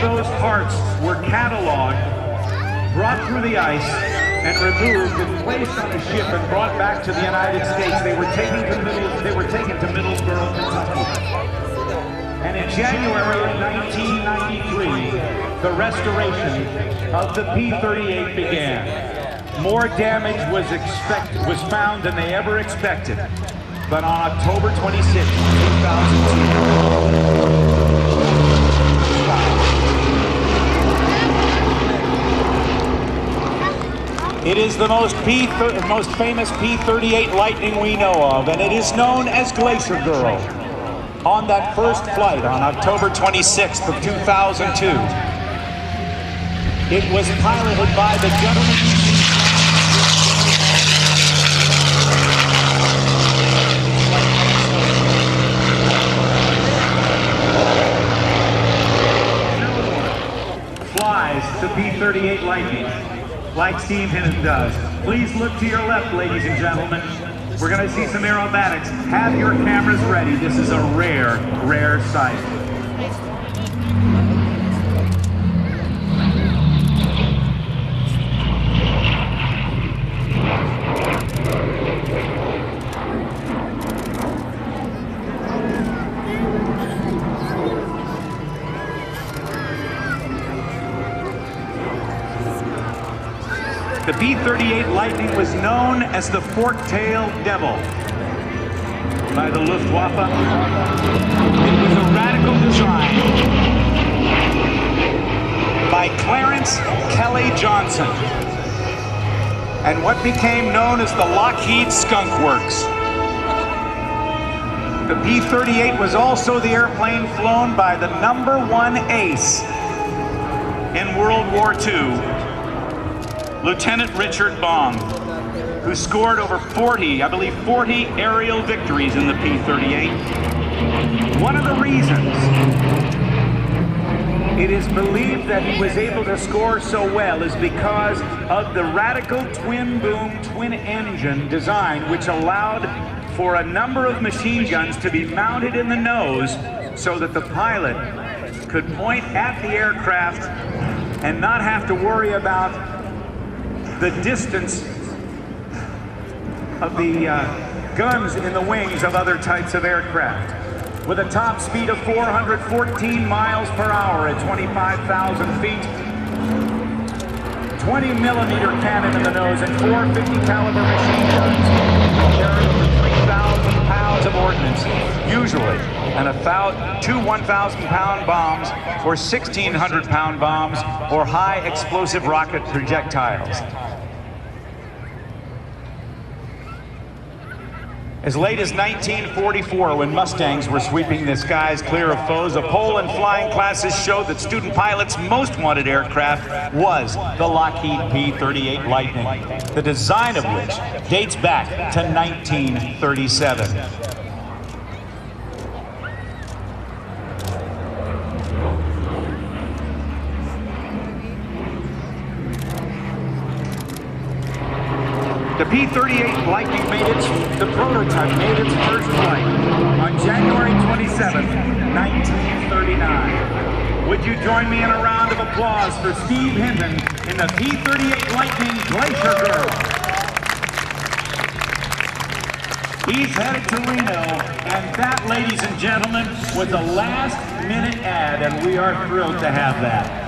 those parts were cataloged, brought through the ice, and removed and placed on a ship and brought back to the United States. They were taken to Middlesboro, Kentucky. And in January of 1993, the restoration of the P-38 began. More damage was found than they ever expected. But on October 26, 2002, it is the most famous P-38 Lightning we know of, and it is known as GLACIER GIRL. On that first flight on October 26th of 2002, it was piloted by the gentleman. Flies the P-38 Lightning like Steve Hinton does. Please look to your left, ladies and gentlemen. We're going to see some aerobatics. Have your cameras ready. This is a rare, rare sight. The P-38 Lightning was known as the fork-tailed devil by the Luftwaffe. It was a radical design by Clarence Kelly Johnson and what became known as the Lockheed Skunk Works. The P-38 was also the airplane flown by the #1 ace in World War II, Lieutenant Richard Baum, who scored over 40 aerial victories in the P-38. One of the reasons it is believed that he was able to score so well is because of the radical twin-boom, twin-engine design, which allowed for a number of machine guns to be mounted in the nose so that the pilot could point at the aircraft and not have to worry about the distance of the guns in the wings of other types of aircraft. With a top speed of 414 miles per hour at 25,000 feet, 20-millimeter cannon in the nose, and 450 caliber machine guns carrying over 3,000 pounds of ordnance, usually, and two 1,000-pound bombs or 1,600-pound bombs or high explosive rocket projectiles. As late as 1944, when Mustangs were sweeping the skies clear of foes, a poll in flying classes showed that student pilots' most wanted aircraft was the Lockheed P-38 Lightning, the design of which dates back to 1937. The P-38 Lightning the prototype made its first flight on January 27, 1939. Would you join me in a round of applause for Steve Hinton in the P-38 Lightning GLACIER GIRL? He's headed to Reno, and that, ladies and gentlemen, was a last-minute ad, and we are thrilled to have that.